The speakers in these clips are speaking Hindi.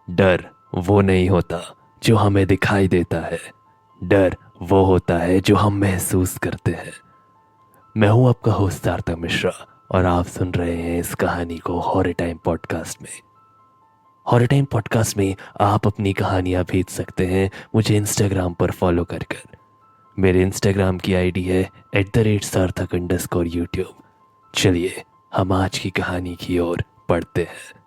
डर वो नहीं होता जो हमें दिखाई देता है। डर वो होता है जो हम महसूस करते हैं। मैं हूं आपका होस्ट सार्थक मिश्रा और आप सुन रहे हैं इस कहानी को हॉरर टाइम पॉडकास्ट में। हॉरर टाइम पॉडकास्ट में आप अपनी कहानियां भेज सकते हैं मुझे इंस्टाग्राम पर फॉलो कर। मेरे इंस्टाग्राम की आईडी है @sarthak_YouTube। चलिए हम आज की कहानी की ओर बढ़ते हैं।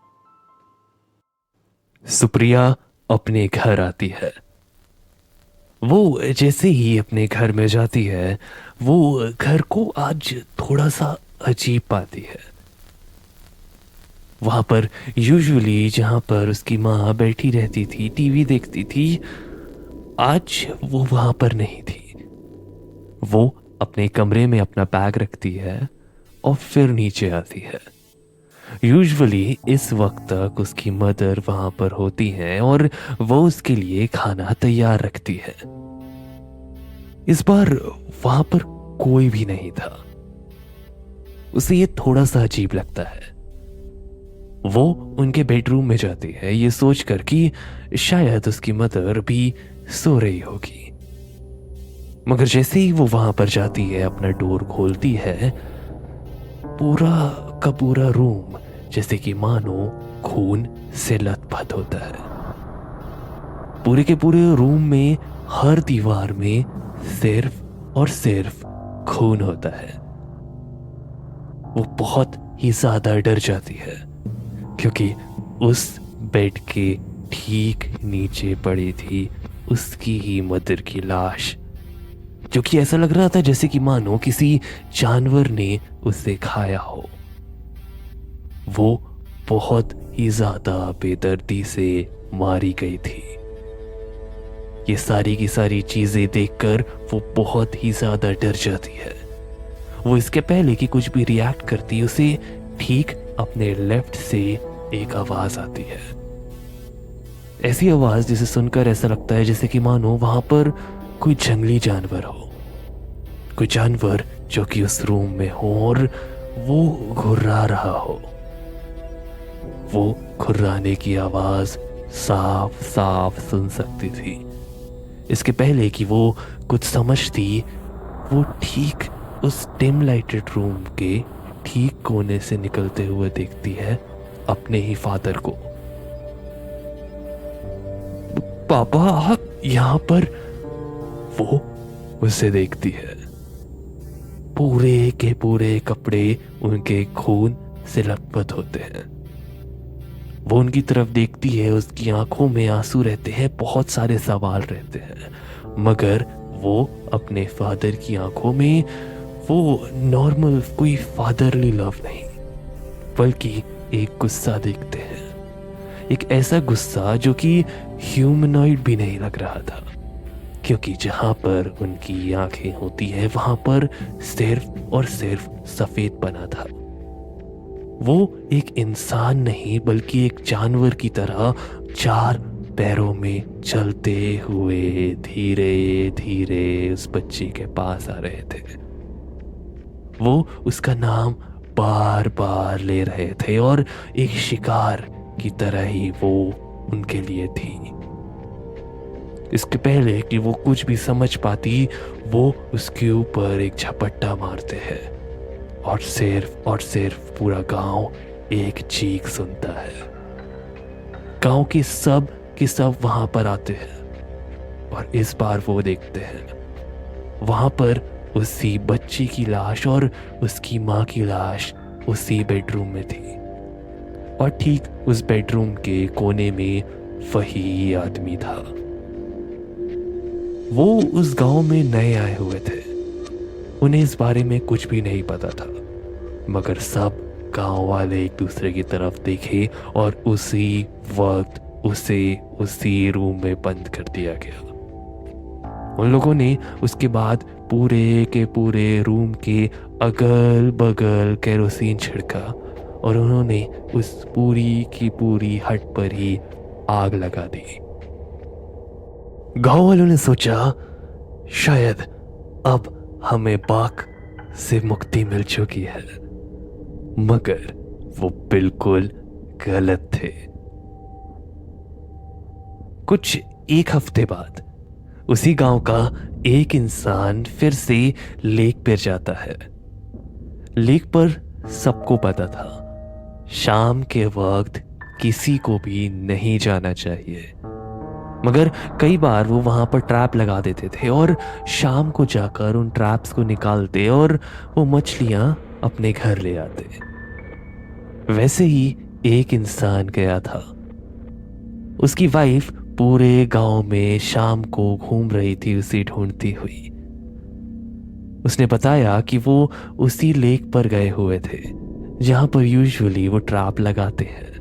सुप्रिया अपने घर आती है। वो जैसे ही अपने घर में जाती है वो घर को आज थोड़ा सा अजीब पाती है। वहां पर यूजुअली जहां पर उसकी माँ बैठी रहती थी, टीवी देखती थी, आज वो वहां पर नहीं थी। वो अपने कमरे में अपना बैग रखती है और फिर नीचे आती है। यूजुअली इस वक्त तक उसकी मदर वहां पर होती हैं और वो उसके लिए खाना तैयार रखती है। इस बार वहां पर कोई भी नहीं था। उसे ये थोड़ा सा अजीब लगता है। वो उनके बेडरूम में जाती है ये सोचकर कि शायद उसकी मदर भी सो रही होगी। मगर जैसे ही वो वहां पर जाती है, अपना डोर खोलती है, पूरा का पूरा रूम जैसे कि मानो खून से लथपथ होता है। पूरे के पूरे रूम में हर दीवार में सिर्फ और सिर्फ खून होता है। वो बहुत ही ज्यादा डर जाती है क्योंकि उस बेड के ठीक नीचे पड़ी थी उसकी ही मदर की लाश, जो कि ऐसा लग रहा था जैसे कि मानो किसी जानवर ने उसे खाया हो। वो बहुत ही ज्यादा बेदर्दी से मारी गई थी। ये सारी की सारी चीजें देखकर वो बहुत ही ज्यादा डर जाती है। वो इसके पहले कि कुछ भी रिएक्ट करती, उसे ठीक अपने लेफ्ट से एक आवाज आती है। ऐसी आवाज जिसे सुनकर ऐसा लगता है जैसे कि मानो वहां पर कोई जंगली जानवर हो, कोई जानवर जो कि उस रूम में हो और वो घुर्रा रहा हो। वो घुर्राने की आवाज साफ साफ सुन सकती थी। इसके पहले कि वो कुछ समझती, वो ठीक उस डिम लाइटेड रूम के ठीक कोने से निकलते हुए देखती है अपने ही फादर को। पापा आप यहां पर? वो उसे देखती है। पूरे के पूरे कपड़े उनके खून से लथपथ होते हैं। वो उनकी तरफ देखती है, उसकी आंखों में आंसू रहते हैं, बहुत सारे सवाल रहते हैं, मगर वो अपने फादर की आंखों में वो नॉर्मल कोई फादरली लव नहीं, बल्कि एक गुस्सा देखते हैं। एक ऐसा गुस्सा जो कि ह्यूमनॉइड भी नहीं लग रहा था, क्योंकि जहां पर उनकी आंखें होती है वहां पर सिर्फ और सिर्फ सफेद पना था। वो एक इंसान नहीं बल्कि एक जानवर की तरह 4 पैरों में चलते हुए धीरे धीरे उस बच्ची के पास आ रहे थे। वो उसका नाम बार बार ले रहे थे और एक शिकार की तरह ही वो उनके लिए थी। इसके पहले कि वो कुछ भी समझ पाती, वो उसके ऊपर एक झपट्टा मारते हैं और सिर्फ पूरा गांव एक चीख सुनता है। गांव के सब वहां पर आते हैं और इस बार वो देखते हैं वहां पर उसी बच्ची की लाश और उसकी माँ की लाश उसी बेडरूम में थी। और ठीक उस बेडरूम के कोने में वही आदमी था। वो उस गांव में नए आए हुए थे, उन्हें इस बारे में कुछ भी नहीं पता था, मगर सब गांव वाले एक दूसरे की तरफ देखे और उसी वक्त उसे उसी रूम में बंद कर दिया गया। उन लोगों ने उसके बाद पूरे के पूरे रूम के अगल बगल केरोसिन छिड़का और उन्होंने उस पूरी की पूरी हट पर ही आग लगा दी। गांव वालों ने सोचा शायद अब हमें बाघ से मुक्ति मिल चुकी है, मगर वो बिल्कुल गलत थे। कुछ एक हफ्ते बाद उसी गांव का एक इंसान फिर से लेक पर जाता है। लेक पर सबको पता था शाम के वक्त किसी को भी नहीं जाना चाहिए, मगर कई बार वो वहां पर ट्रैप लगा देते थे और शाम को जाकर उन ट्रैप्स को निकालते और वो मछलियां अपने घर ले आते। वैसे ही एक इंसान गया था। उसकी वाइफ पूरे गांव में शाम को घूम रही थी उसे ढूंढती हुई। उसने बताया कि वो उसी लेक पर गए हुए थे जहां पर यूजुअली वो ट्रैप लगाते हैं।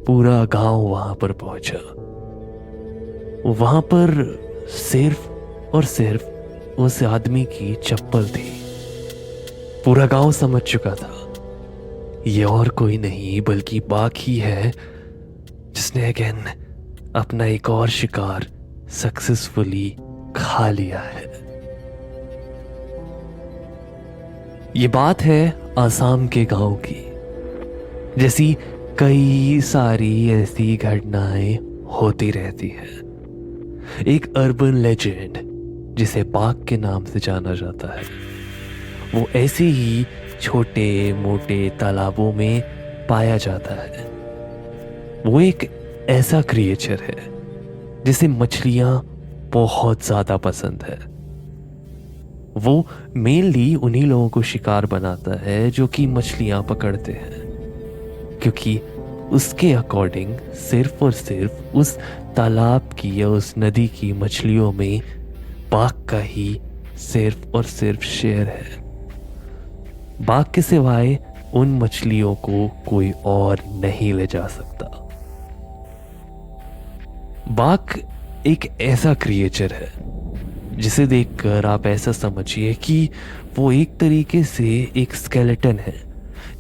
पूरा गांव वहां पर पहुंचा। वहां पर सिर्फ और सिर्फ उस आदमी की चप्पल थी। पूरा गांव समझ चुका था ये और कोई नहीं बल्कि बाघ ही है जिसने अगेन अपना एक और शिकार सक्सेसफुली खा लिया है। ये बात है आसाम के गांव की। जैसी कई सारी ऐसी घटनाएं होती रहती हैं। एक अर्बन लेजेंड जिसे बाघ के नाम से जाना जाता है, वो ऐसे ही छोटे मोटे तालाबों में पाया जाता है। वो एक ऐसा क्रिएचर है जिसे मछलियां बहुत ज्यादा पसंद है। वो मेनली उन्हीं लोगों को शिकार बनाता है जो कि मछलियां पकड़ते हैं, क्योंकि उसके अकॉर्डिंग सिर्फ और सिर्फ उस तालाब की या उस नदी की मछलियों में बाघ का ही सिर्फ और सिर्फ शेर है। बाघ के सिवाय उन मछलियों को कोई और नहीं ले जा सकता। बाघ एक ऐसा क्रिएचर है जिसे देखकर आप ऐसा समझिए कि वो एक तरीके से एक स्केलेटन है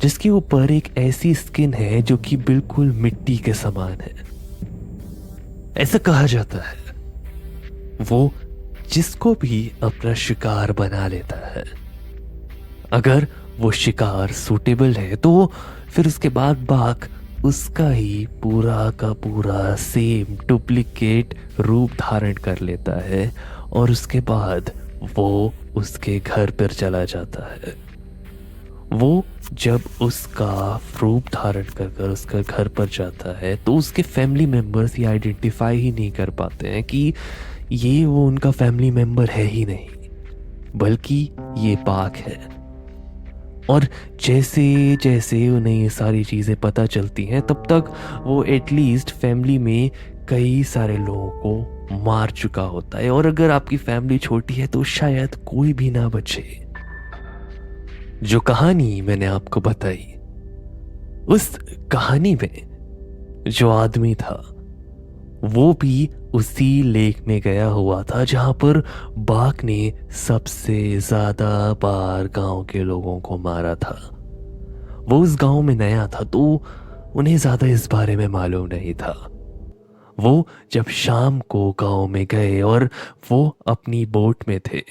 जिसके ऊपर एक ऐसी स्किन है जो कि बिल्कुल मिट्टी के समान है। ऐसा कहा जाता है वो जिसको भी अपना शिकार बना लेता है। अगर वो शिकार सूटेबल है तो फिर उसके बाद बाघ उसका ही पूरा का पूरा सेम डुप्लीकेट रूप धारण कर लेता है और उसके बाद वो उसके घर पर चला जाता है। वो जब उसका रूप धारण कर उसका घर पर जाता है तो उसके फैमिली मेंबर्स ये आइडेंटिफाई ही नहीं कर पाते हैं कि ये वो उनका फैमिली मेंबर है ही नहीं, बल्कि ये बाघ है। और जैसे जैसे उन्हें ये सारी चीज़ें पता चलती हैं तब तक वो एटलीस्ट फैमिली में कई सारे लोगों को मार चुका होता है। और अगर आपकी फैमिली छोटी है तो शायद कोई भी ना बचे। जो कहानी मैंने आपको बताई, उस कहानी में जो आदमी था वो भी उसी लेक में गया हुआ था जहां पर बाघ ने सबसे ज्यादा बार गांव के लोगों को मारा था। वो उस गांव में नया था तो उन्हें ज्यादा इस बारे में मालूम नहीं था। वो जब शाम को गांव में गए और वो अपनी बोट में थे,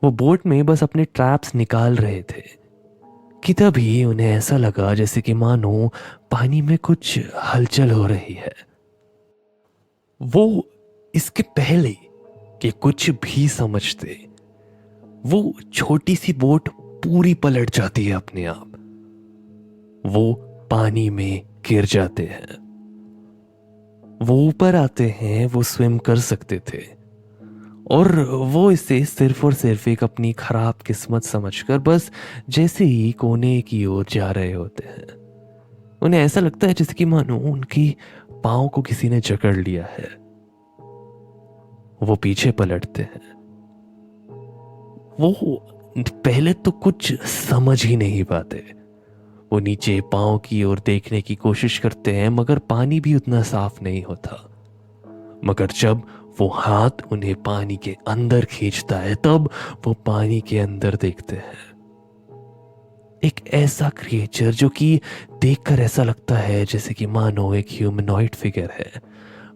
वो बोट में बस अपने ट्रैप्स निकाल रहे थे कि तभी उन्हें ऐसा लगा जैसे कि मानो पानी में कुछ हलचल हो रही है। वो इसके पहले कि कुछ भी समझते, वो छोटी सी बोट पूरी पलट जाती है अपने आप। वो पानी में गिर जाते हैं। वो ऊपर आते हैं, वो स्विम कर सकते थे और वो इसे सिर्फ और सिर्फ एक अपनी खराब किस्मत समझकर बस जैसे ही कोने की ओर जा रहे होते हैं, उन्हें ऐसा लगता है जैसे कि मानो उनकी पांव को किसी ने जकड़ लिया है। वो पीछे पलटते हैं। वो पहले तो कुछ समझ ही नहीं पाते। वो नीचे पांव की ओर देखने की कोशिश करते हैं मगर पानी भी उतना साफ नहीं होता। मगर जब वो हाथ उन्हें पानी के अंदर खींचता है तब वो पानी के अंदर देखते हैं एक ऐसा क्रिएचर जो कि देखकर ऐसा लगता है जैसे कि मानो एक ह्यूमनॉइड फिगर है,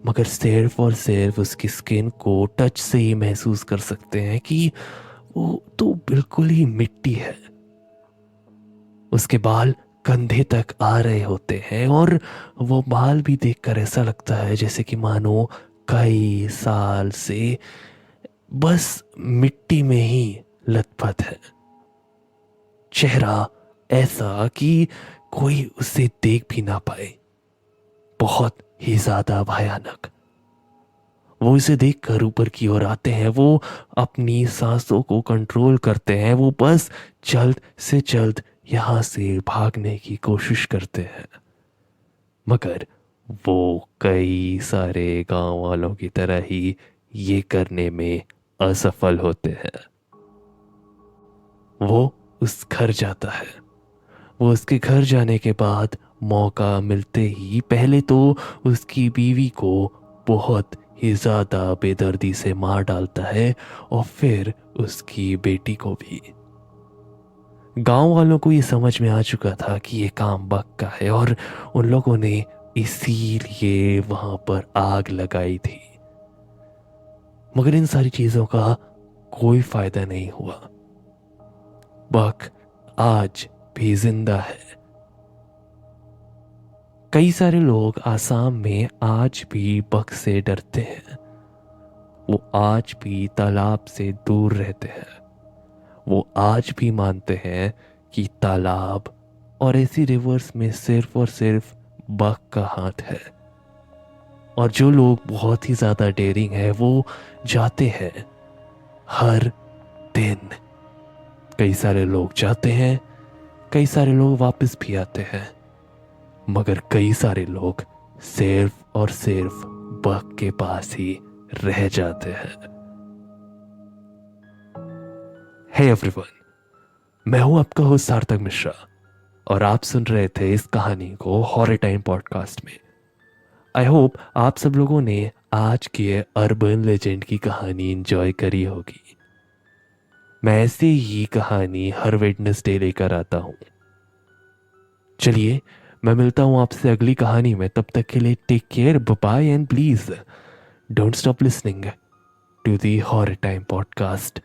मगर सिर्फ और सिर्फ उसकी स्किन को टच से ही महसूस कर सकते हैं कि वो तो बिल्कुल ही मिट्टी है। उसके बाल कंधे तक आ रहे होते हैं और वो बाल भी देखकर ऐसा लगता है जैसे कि मानो कई साल से बस मिट्टी में ही लथपथ है। चेहरा ऐसा कि कोई उसे देख भी ना पाए, बहुत ही ज्यादा भयानक। वो इसे देखकर ऊपर की ओर आते हैं, वो अपनी सांसों को कंट्रोल करते हैं, वो बस जल्द से जल्द यहां से भागने की कोशिश करते हैं। मगर वो कई सारे गांव वालों की तरह ही ये करने में असफल होते हैं। वो उस घर जाता है। वो उसके घर जाने के बाद मौका मिलते ही पहले तो उसकी बीवी को बहुत ही ज्यादा बेदर्दी से मार डालता है और फिर उसकी बेटी को भी। गांव वालों को ये समझ में आ चुका था कि ये काम बक का है और उन लोगों ने इसीलिए वहां पर आग लगाई थी। मगर इन सारी चीजों का कोई फायदा नहीं हुआ। बक आज भी जिंदा है। कई सारे लोग आसाम में आज भी बक से डरते हैं। वो आज भी तालाब से दूर रहते हैं। वो आज भी मानते हैं कि तालाब और ऐसी रिवर्स में सिर्फ और सिर्फ बक का हाथ है। और जो लोग बहुत ही ज्यादा डेयरिंग है वो जाते हैं हर दिन। कई सारे लोग जाते हैं, कई सारे लोग वापस भी आते हैं, मगर कई सारे लोग सिर्फ और सिर्फ बक के पास ही रह जाते हैं। हे एवरीवन, मैं हूं आपका होस्ट सार्थक मिश्रा और आप सुन रहे थे इस कहानी को हॉरर टाइम पॉडकास्ट में। आई होप आप सब लोगों ने आज की अर्बन लेजेंड की कहानी एंजॉय करी होगी। मैं ऐसे ही कहानी हर वेडनेसडे लेकर आता हूं। चलिए, मैं मिलता हूं आपसे अगली कहानी में। तब तक के लिए take care, bye and please don't stop listening to the horror time podcast.